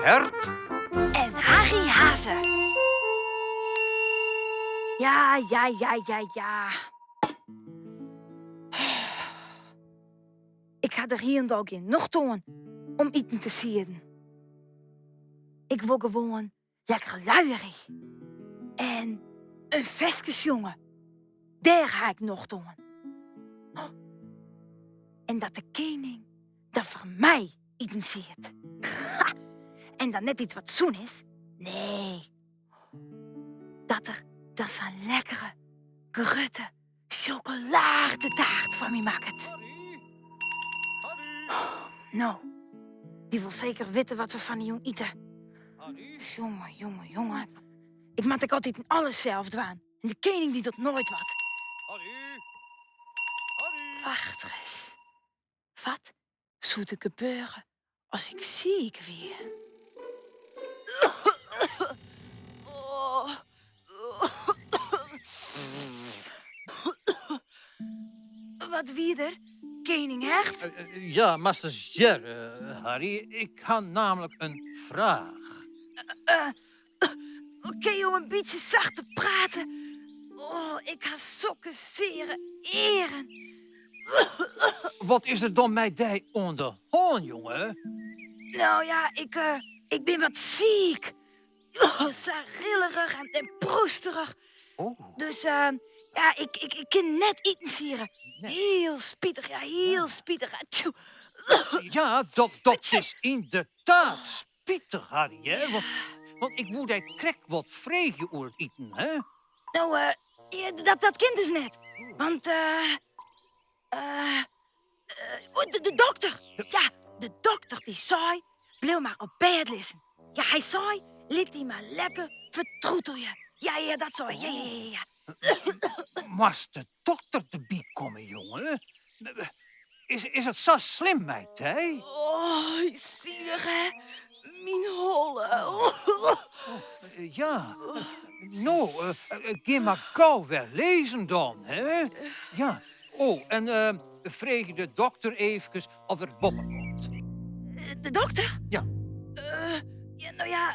Hert en Harry Haze. Ja. Ik ga er hier en daar in nog toon om eten te zien. Ik wil gewoon lekker luierig. En een vestjesjongen, daar ga ik nog doen. En dat de koning dat voor mij eten ziet. En dan net iets wat zoen is. Nee. Dat er zo'n lekkere, gerutte chocoladetaart van me maakt. Nou, die wil zeker weten wat we van die jong eten. Jongen. Ik maak ik altijd alles zelf doen. En de koning die doet nooit wat. Wacht eens. Wat zou er gebeuren als ik ziek weer? Wat wie er? Koning Hert? Ja, master Jer, Harry. Ik had namelijk een vraag. Oké, joh, een beetje zachter praten. Oh, ik ga sokken zere eren. Wat is er dan met die onder hoorn, jongen? Nou ja, ik ben wat ziek. Zarillerig en proesterig. Oh. Dus ja, ik kan net eten sieren. Heel spietig, ja, heel spietig. Tjoe. Ja, dat is inderdaad spietig, Harry, hè? Want ik moet hij krek wat vreegje oor eten, hè? Nou, ja, dat kind dus net. Want, de dokter. Ja, de dokter die zei, blijf maar op bed liggen. Ja, hij zei, liet die maar lekker vertroetelje. Ja, dat zei hij. Ja. Mas de dokter erbij komen, jongen? Is het zo slim, meid, hè? Oh, zielig, hè? Mijn holle. Ja. Nou, ga maar gauw weer lezen dan, hè? Ja. Oh, en vreeg de dokter even of er boppen komt. De dokter? Ja. Ja, nou ja,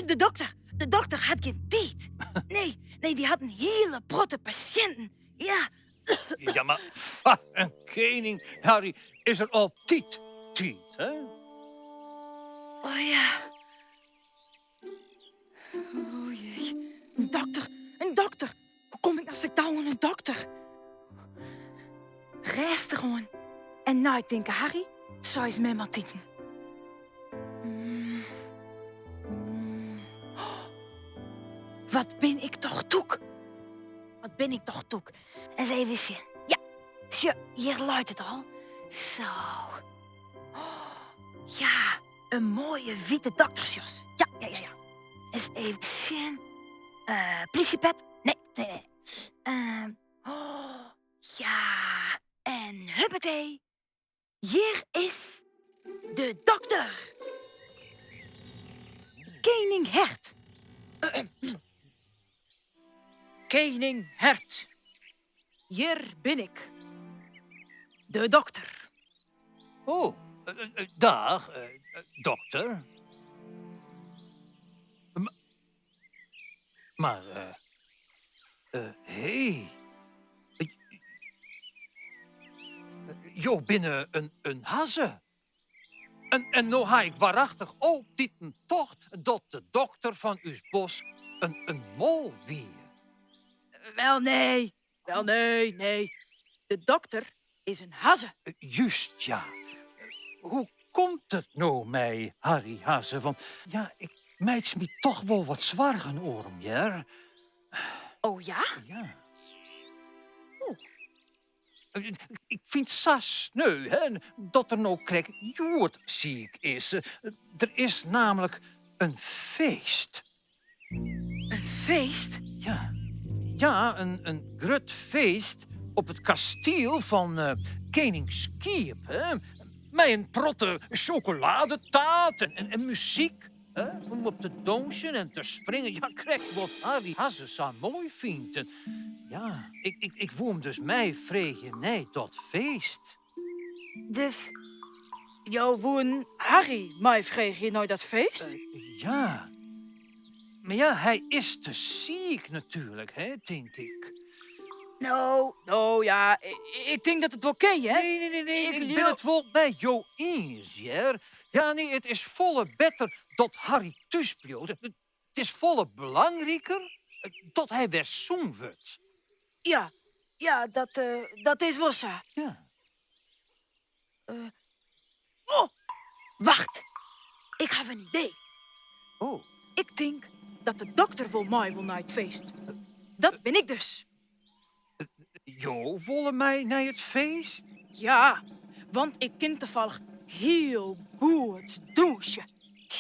de dokter. De dokter had geen tijd. Nee, die had een hele protte patiënten. Ja. Ja, maar wat een koning, Harry, is er altijd tijd, hè? Oh ja. Oh jee. Een dokter. Hoe kom ik nou zo touw aan een dokter? Rest gewoon. En nou, ik denk, Harry, zo is met maar tieten. Wat ben ik toch toek? Eens even zien. Ja, zo, hier luidt het al. Zo. Ja, een mooie witte doktersjas. Ja. Eens even zien. Politiepet? Nee. Ja, en huppatee. Hier is de dokter. Koning Hert. Koning Hert. Hier ben ik. De dokter. Oh, dag, dokter. Maar, hey. Jo, binnen een haze. En nou ga ik waarachtig altijd toch dat de dokter van uw bos een mol weer. Wel nee. De dokter is een haze. Juist, ja. Hoe komt het nou mij, Harry Haze? Want ja, ik mijts me toch wel wat zwaar oren, ja. Oh ja? Ja. Oeh. Ik vind het zo sneu, hè, dat er nou krek jood ziek is. Er is namelijk een feest. Een feest? Ja, een groot feest op het kasteel van koning Skiep, hè. Met een protte chocoladetaart en muziek. Hè, om op te dansen en te springen. Ja, krijg wat Harry Haze zo mooi vindt. En, ja, ik wil hem dus mij vregen nee dat feest. Dus jou woon Harry mij vreeg je nooit dat feest? Ja. Maar ja, hij is te ziek natuurlijk, hè, denk ik. Nou ja, ik denk dat het oké, hè? Nee, Ik ik leer- ben het wel met jou eens, ja. Ja, nee, het is volle beter dat Harry thuisblijft. Het is volle belangrijker dat hij weer zoen wordt. Ja, dat is wel zo. Ja. Oh, wacht. Ik heb een idee. Oh, Ik denk dat de dokter wil mij wil naar het feest. Dat ben ik dus. jo, volgen mij naar het feest? Ja, want ik ken toevallig heel goed douchen.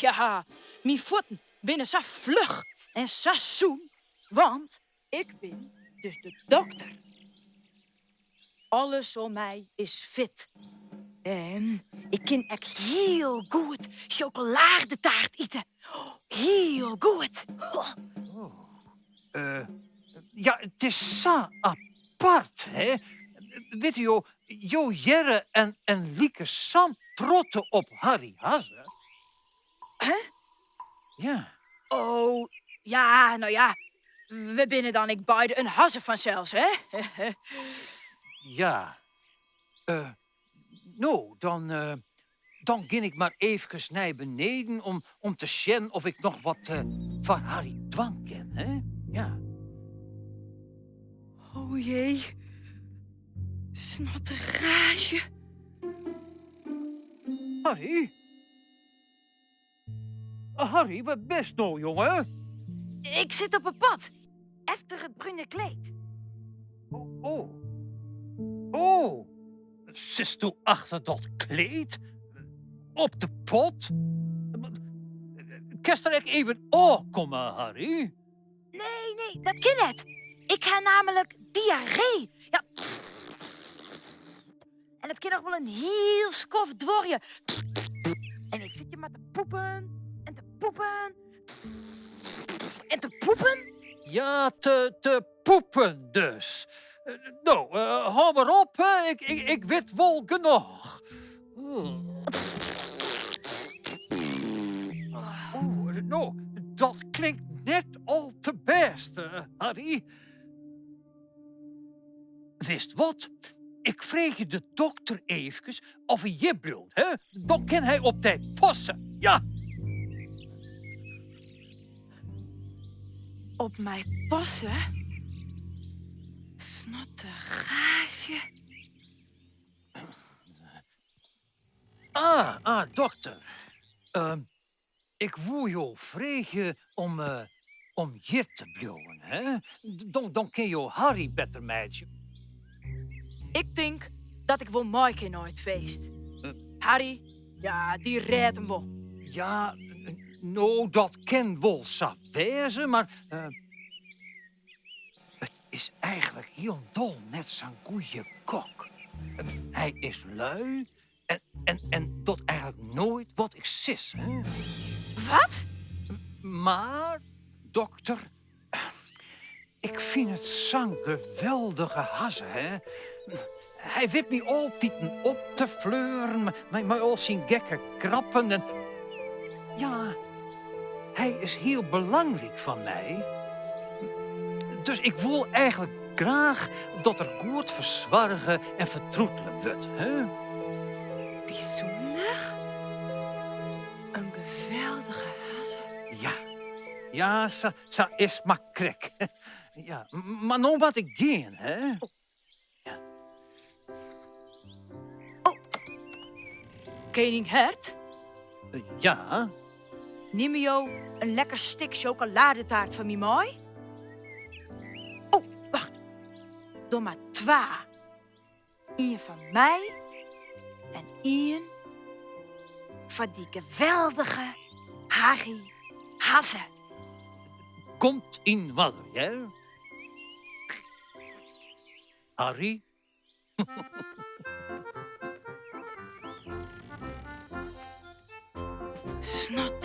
Ja, mijn voeten binnen zo vlug en zo zoen, want ik ben dus de dokter. Alles om mij is fit. En ik kan ook heel goed chocoladetaart eten. Heel goed. Oh. Oh. Ja, het is zo apart, hè? Weet je, jo Jerre en Lieke Sam trotten op Harry Hasse. Hè? Ja. Oh, ja, nou ja. We binnen dan ik beide een hasse vanzelfs, hè? Ja. Nou, dan ging ik maar even naar beneden om te zien of ik nog wat van Harry dwang ken, hè? Ja. Oh jee. Snotterage. Harry? Harry, wat best nou, jongen? Ik zit op een pad. Efter het bruine kleed. Oh. Oh. Zit toe achter dat kleed? Op de pot? Kerst er even komen, Harry? Nee, dat kan het. Ik heb namelijk diarree. Ja. En het kan nog wel een heel skof dworje. En ik zit je maar te poepen en te poepen en te poepen. Ja, te poepen dus. Nou, hou maar op, hè. Ik weet wel genoeg. Nou, dat klinkt net al te best, Harry. Wist wat? Ik vreeg je de dokter even of hij je bedoelt, hè? Dan kan hij op tijd passen. Ja. Op mij passen? Snotterage. Dokter. Ik wou jou vragen om hier te blijven, hè? Dan kan je Harry beter meidje. Ik denk dat ik wil maken naar het feest. Harry, ja, die redt hem wel. Ja, nou, dat kan wel zo wezen, maar het is eigenlijk heel dol net zo'n goeie kok. Hij is lui en doet eigenlijk nooit wat ik sis, hè? Wat? Maar, dokter, ik vind het zo'n geweldige hasse, hè? Hij weet me altijd op te fleuren, maar al zijn gekke krappen en... Ja, hij is heel belangrijk van mij. Dus ik wil eigenlijk graag dat er goed verzwargen en vertroetelen wordt, hè? Bijzonder? Een geweldige haze. Ja, zo is maar krek. Ja, maar nou wat ik gaan, hè? Koning Hert, Ja, neem je jou een lekker stuk chocoladetaart van mij mooi? Oh, wacht. Doe maar 2. Eén van mij en één van die geweldige Harry Hasse. komt in wat, hè? Harry? Snot